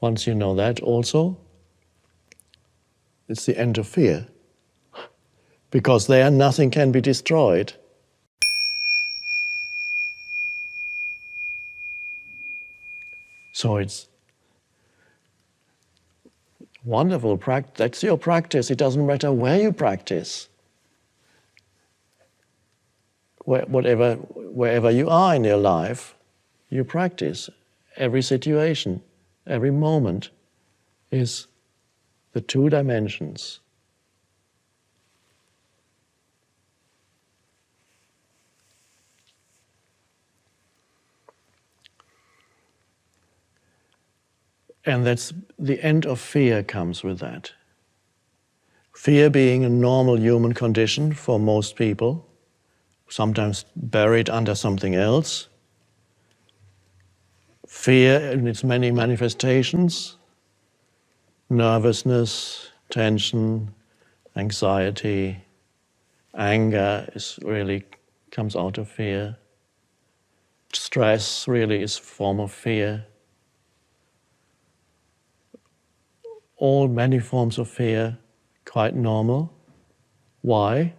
Once you know that also, it's the end of fear. Because there nothing can be destroyed. So it's wonderful practice. That's your practice. It doesn't matter where you practice. Wherever you are in your life, you practice. Every situation, every moment is the two dimensions. And that's the end of fear comes with that. Fear being a normal human condition for most people, sometimes buried under something else. Fear in its many manifestations, nervousness, tension, anxiety, anger comes out of fear. Stress really is a form of fear. Many forms of fear, quite normal. Why?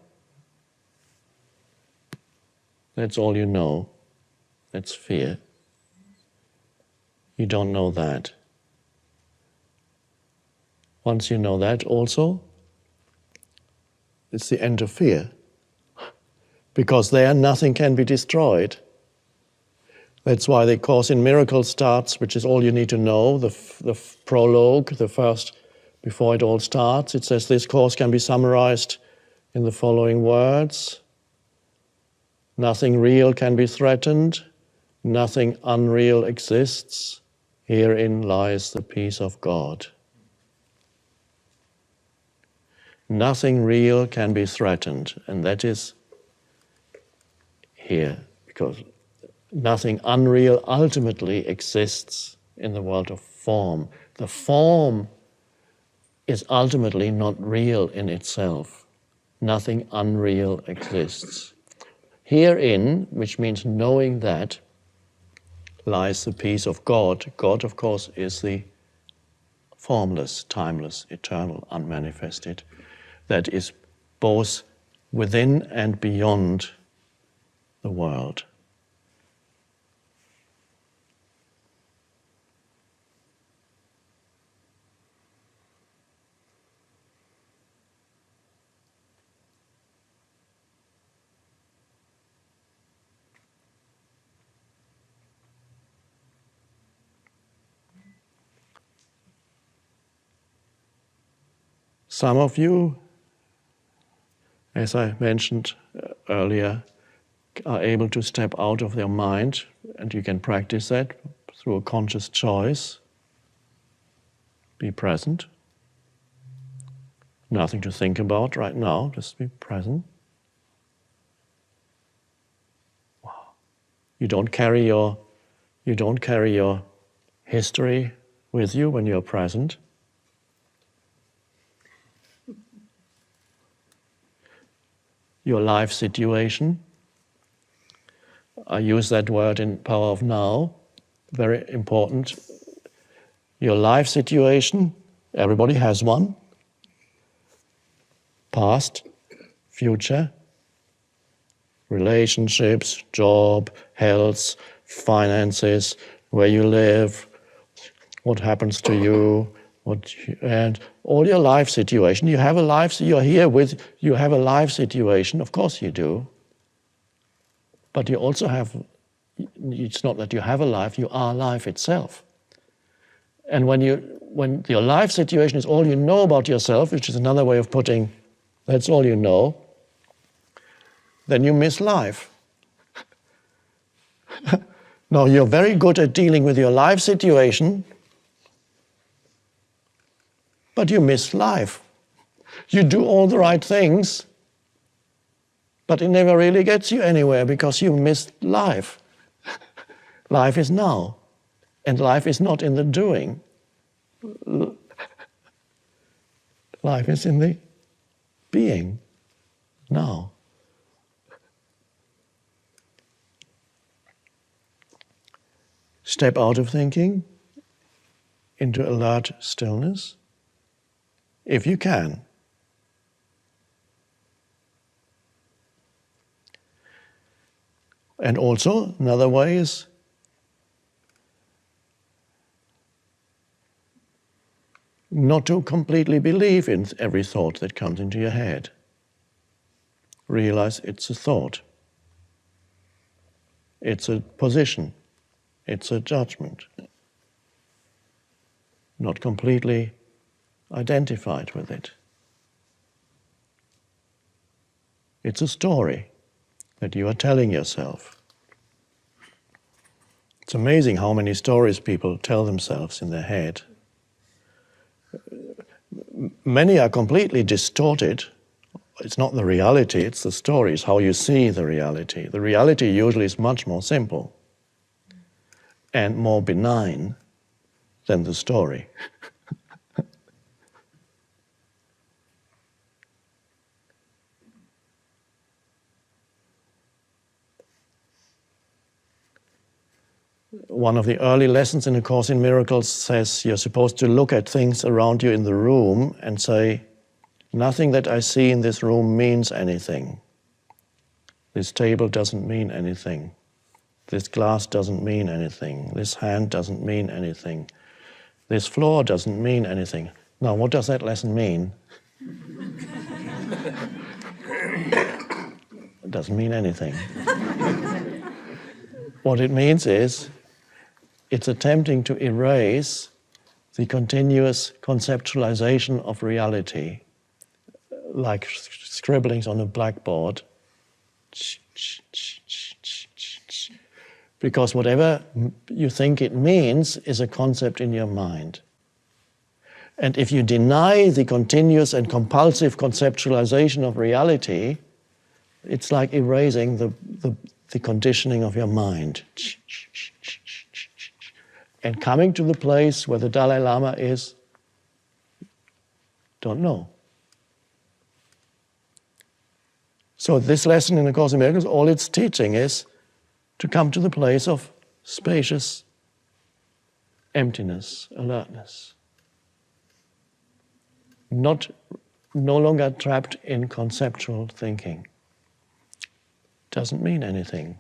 That's all you know. That's fear. You don't know that. Once you know that also, it's the end of fear. Because there nothing can be destroyed. That's why the Course in Miracles starts, which is all you need to know, the prologue, the first, before it all starts. It says this course can be summarized in the following words. Nothing real can be threatened. Nothing unreal exists. Herein lies the peace of God. Nothing real can be threatened, and that is here, because nothing unreal ultimately exists in the world of form. The form is ultimately not real in itself. Nothing unreal exists. Herein, which means knowing that, lies the peace of God. God, of course, is the formless, timeless, eternal, unmanifested, that is both within and beyond the world. Some of you, as I mentioned earlier, are able to step out of their mind, and you can practice that through a conscious choice. Be present. Nothing to think about right now, just be present. Wow. You don't carry your history with you when you're present. Your life situation. I use that word in Power of Now, very important. Your life situation, everybody has one. Past, future, relationships, job, health, finances, where you live, what happens to you, and all your life situation. You have a life, you're here with, you have a life situation, of course you do. But you also have, it's not that you have a life, you are life itself. And when your life situation is all you know about yourself, which is another way of putting, that's all you know, then you miss life. No, you're very good at dealing with your life situation, but you miss life. You do all the right things, but it never really gets you anywhere because you missed life. Life is now, and life is not in the doing. Life is in the being, now. Step out of thinking, into alert stillness, if you can. And also, another way is not to completely believe in every thought that comes into your head. Realize it's a thought. It's a position. It's a judgment. Not completely identified with it. It's a story that you are telling yourself. It's amazing how many stories people tell themselves in their head. Many are completely distorted. It's not the reality, it's the story, it's how you see the reality. The reality usually is much more simple and more benign than the story. One of the early lessons in A Course in Miracles says you're supposed to look at things around you in the room and say, nothing that I see in this room means anything. This table doesn't mean anything. This glass doesn't mean anything. This hand doesn't mean anything. This floor doesn't mean anything. Now, what does that lesson mean? It doesn't mean anything. What it means is, it's attempting to erase the continuous conceptualization of reality, like scribblings on a blackboard. Because whatever you think it means is a concept in your mind. And if you deny the continuous and compulsive conceptualization of reality, it's like erasing the conditioning of your mind. And coming to the place where the Dalai Lama is, don't know. So this lesson in A Course in Miracles, all it's teaching is to come to the place of spacious emptiness, alertness. No longer trapped in conceptual thinking. Doesn't mean anything.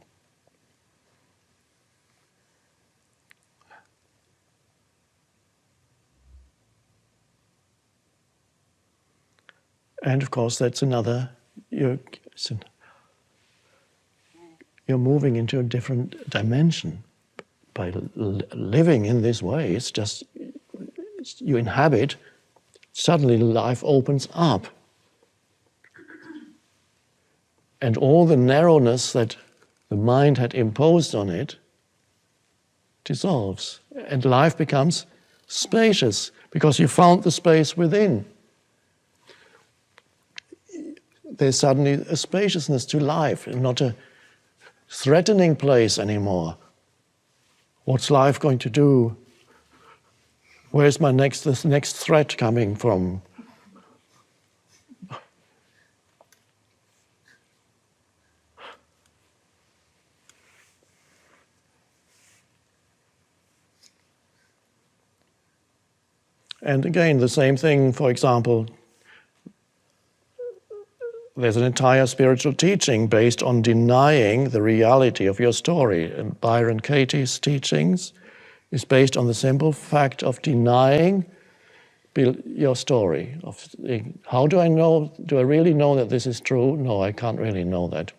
And of course, that's another, you're moving into a different dimension. By living in this way, it's just, you inhabit, suddenly life opens up. And all the narrowness that the mind had imposed on it dissolves. And life becomes spacious, because you found the space within. There's suddenly a spaciousness to life, and not a threatening place anymore. What's life going to do? Where's this next threat coming from? And again, the same thing, for example, there's an entire spiritual teaching based on denying the reality of your story. And Byron Katie's teachings is based on the simple fact of denying your story. How do I know? Do I really know that this is true? No, I can't really know that.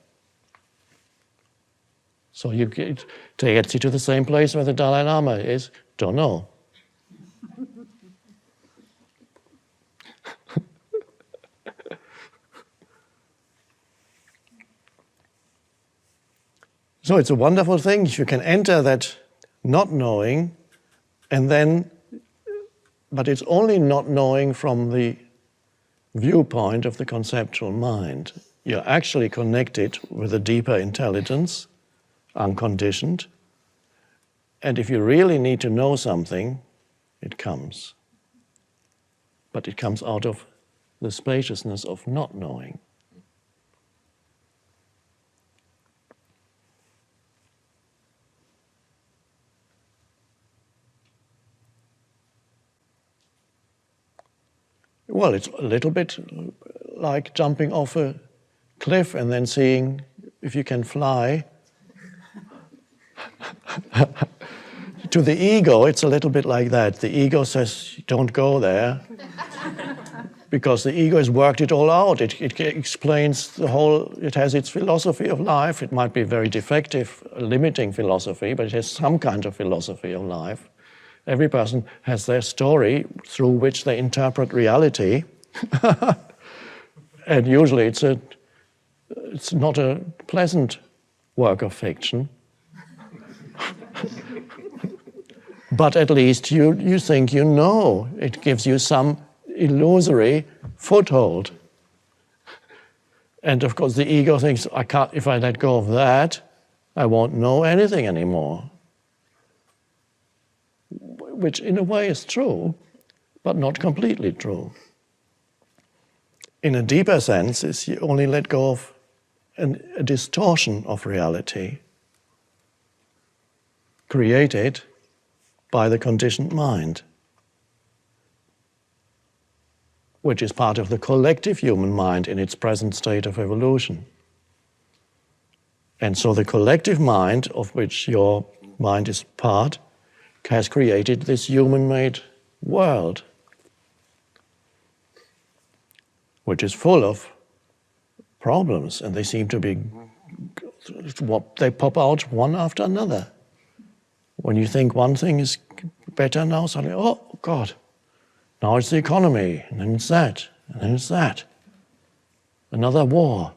So you gets you to the same place where the Dalai Lama is. Don't know. So it's a wonderful thing if you can enter that not knowing, and then, but it's only not knowing from the viewpoint of the conceptual mind. You're actually connected with a deeper intelligence, unconditioned, and if you really need to know something, it comes. But it comes out of the spaciousness of not knowing. Well, it's a little bit like jumping off a cliff and then seeing if you can fly. To the ego, it's a little bit like that. The ego says, don't go there. Because the ego has worked it all out. It explains the whole, it has its philosophy of life. It might be very defective, limiting philosophy, but it has some kind of philosophy of life. Every person has their story through which they interpret reality. And usually it's not a pleasant work of fiction. But at least you think you know. It gives you some illusory foothold. And of course the ego thinks, if I let go of that, I won't know anything anymore. Which in a way is true, but not completely true. In a deeper sense, is you only let go of a distortion of reality created by the conditioned mind, which is part of the collective human mind in its present state of evolution. And so the collective mind, of which your mind is part, has created this human-made world, which is full of problems, and they seem to be, they pop out one after another. When you think one thing is better now, suddenly, oh God, now it's the economy, and then it's that, and then it's that. Another war.